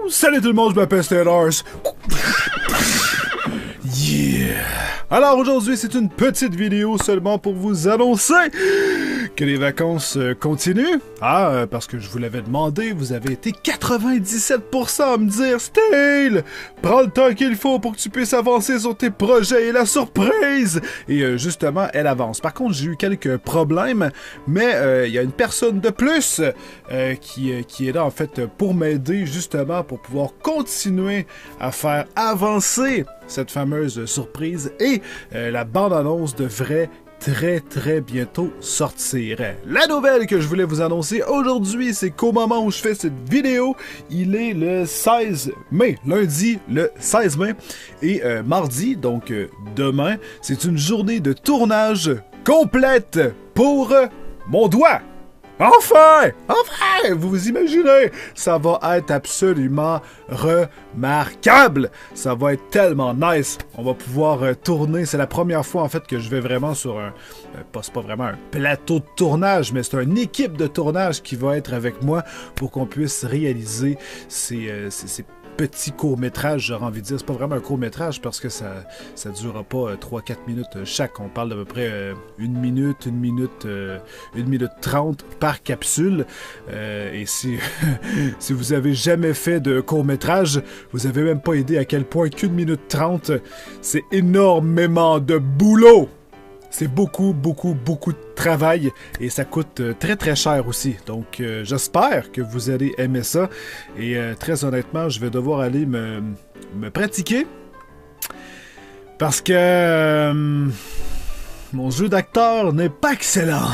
Salut tout le monde, je m'appelle Stellars. Yeah! Alors aujourd'hui, c'est une petite vidéo seulement pour vous annoncer que les vacances continuent. Parce que je vous l'avais demandé, vous avez été 97% à me dire « Stale, prends le temps qu'il faut pour que tu puisses avancer sur tes projets et la surprise! » Et justement, elle avance. Par contre, j'ai eu quelques problèmes, mais il y a une personne de plus qui est là en fait pour m'aider justement pour pouvoir continuer à faire avancer cette fameuse surprise et la bande-annonce devrait très bientôt sortir. La nouvelle que je voulais vous annoncer aujourd'hui, c'est qu'au moment où je fais cette vidéo, il est le 16 mai, lundi le 16 mai, et mardi, donc demain, c'est une journée de tournage complète pour mon doigt. Enfin! Vous vous imaginez? Ça va être absolument remarquable! Ça va être tellement nice! On va pouvoir tourner. C'est la première fois, en fait, que je vais vraiment sur un... c'est pas vraiment un plateau de tournage, mais c'est une équipe de tournage qui va être avec moi pour qu'on puisse réaliser ces petit court-métrage, j'aurais envie de dire. C'est pas vraiment un court-métrage parce que ça durera pas 3-4 minutes chaque. On parle d'à peu près 1 minute 30 par capsule. Et si, si vous avez jamais fait de court-métrage, vous avez même pas idée à quel point qu'1 minute 30, c'est énormément de boulot! C'est beaucoup de travail et ça coûte très cher aussi. Donc j'espère que vous allez aimer ça. Et très honnêtement, je vais devoir aller me pratiquer. Parce que mon jeu d'acteur n'est pas excellent.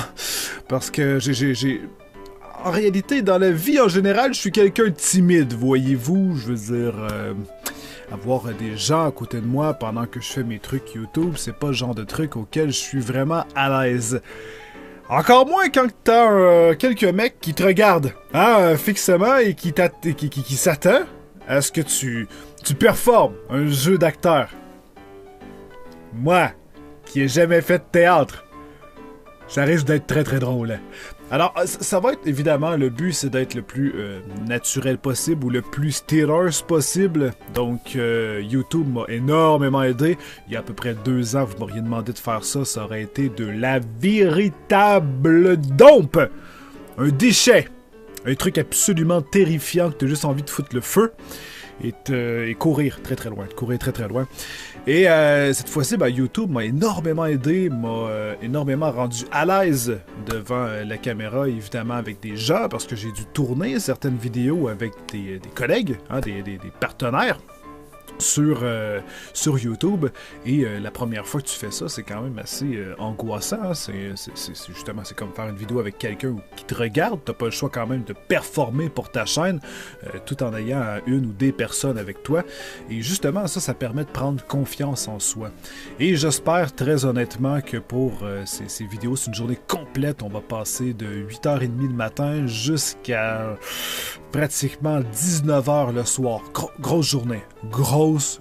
Parce que en réalité, dans la vie en général, je suis quelqu'un de timide, voyez-vous. Je veux dire... avoir des gens à côté de moi pendant que je fais mes trucs YouTube, c'est pas le genre de truc auquel je suis vraiment à l'aise. Encore moins quand t'as quelques mecs qui te regardent fixement et qui s'attendent à ce que tu performes un jeu d'acteur. Moi, qui ai jamais fait de théâtre, ça risque d'être très drôle. Alors, ça va être évidemment, le but c'est d'être le plus naturel possible ou le plus Stellars possible. Donc, YouTube m'a énormément aidé. Il y a à peu près 2 ans, vous m'auriez demandé de faire ça. Ça aurait été de la véritable dompe. Un déchet. Un truc absolument terrifiant que t'as juste envie de foutre le feu. Et courir très loin. Et cette fois-ci, YouTube m'a énormément aidé, m'a énormément rendu à l'aise devant la caméra, évidemment avec des gens, parce que j'ai dû tourner certaines vidéos avec des collègues, des partenaires sur YouTube. Et la première fois que tu fais ça, c'est quand même assez angoissant. C'est justement, c'est comme faire une vidéo avec quelqu'un qui te regarde. T'as pas le choix quand même de performer pour ta chaîne, tout en ayant une ou des personnes avec toi. Et justement, ça permet de prendre confiance en soi. Et j'espère très honnêtement que pour ces vidéos, c'est une journée complète. On va passer de 8h30 le matin jusqu'à pratiquement 19h le soir. Grosse journée. Grosse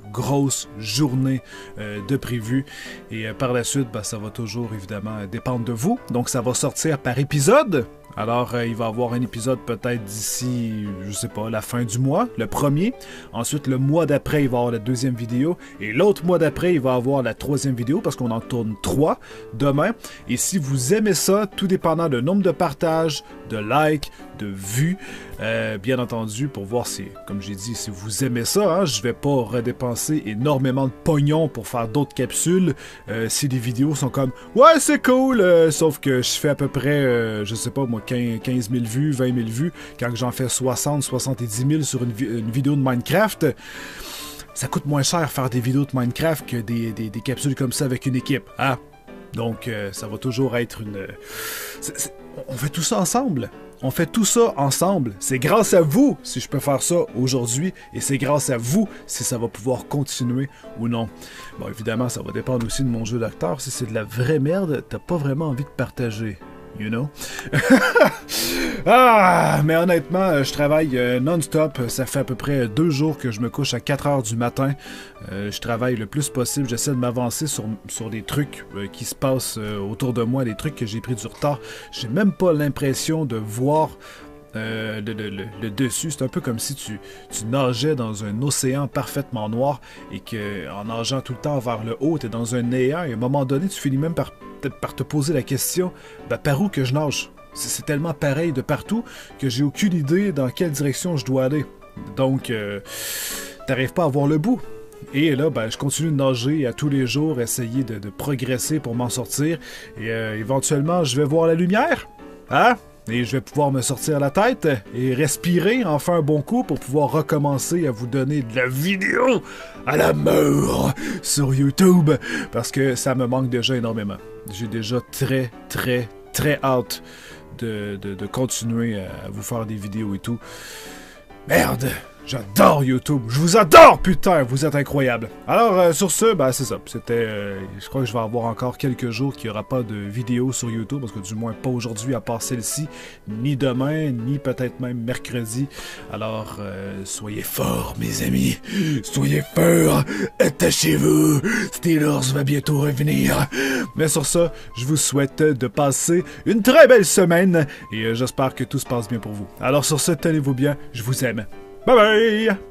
journée de prévu. Et par la suite, ça va toujours évidemment dépendre de vous. Donc ça va sortir par épisode. Alors, il va y avoir un épisode peut-être d'ici, je sais pas, la fin du mois, le premier. Ensuite, le mois d'après, il va y avoir la 2e vidéo. Et l'autre mois d'après, il va y avoir la 3e vidéo parce qu'on en tourne 3 demain. Et si vous aimez ça, tout dépendant du nombre de partages, de likes, de vues, bien entendu, pour voir si, comme j'ai dit, si vous aimez ça, je vais pas redépenser énormément de pognon pour faire d'autres capsules. Si les vidéos sont comme, ouais, c'est cool, sauf que je fais à peu près, je sais pas moi, 15 000 vues, 20 000 vues, quand j'en fais 60, 70 000 sur une vidéo de Minecraft, ça coûte moins cher faire des vidéos de Minecraft que des capsules comme ça avec une équipe, Donc, ça va toujours être une... on fait tout ça ensemble. On fait tout ça ensemble. C'est grâce à vous si je peux faire ça aujourd'hui et c'est grâce à vous si ça va pouvoir continuer ou non. Bon, évidemment, ça va dépendre aussi de mon jeu d'acteur. Si c'est de la vraie merde, t'as pas vraiment envie de partager. You know? Mais honnêtement, je travaille non-stop. Ça fait à peu près 2 jours que je me couche à 4h du matin. Je travaille le plus possible. J'essaie de m'avancer sur des trucs qui se passent autour de moi, des trucs que j'ai pris du retard. J'ai même pas l'impression de voir le dessus. C'est un peu comme si tu nageais dans un océan parfaitement noir et que en nageant tout le temps vers le haut, tu es dans un néant et à un moment donné, tu finis même par te poser la question, ben, par où que je nage? C'est tellement pareil de partout que j'ai aucune idée dans quelle direction je dois aller. Donc, t'arrives pas à voir le bout. Et là, ben, je continue de nager à tous les jours, essayer de progresser pour m'en sortir. Et éventuellement, je vais voir la lumière. Hein? Et je vais pouvoir me sortir la tête et respirer enfin un bon coup pour pouvoir recommencer à vous donner de la vidéo à la mort sur YouTube. Parce que ça me manque déjà énormément. J'ai déjà très hâte de continuer à vous faire des vidéos et tout. Merde! J'adore YouTube! Je vous adore, putain! Vous êtes incroyables! Alors, sur ce, ben c'est ça. C'était... je crois que je vais avoir encore quelques jours qu'il n'y aura pas de vidéo sur YouTube, parce que du moins pas aujourd'hui à part celle-ci, ni demain, ni peut-être même mercredi. Alors, soyez forts, mes amis! Soyez forts! Attachez-vous! Steelers va bientôt revenir! Mais sur ça, je vous souhaite de passer une très belle semaine, et j'espère que tout se passe bien pour vous. Alors sur ce, tenez-vous bien, je vous aime. Bye bye!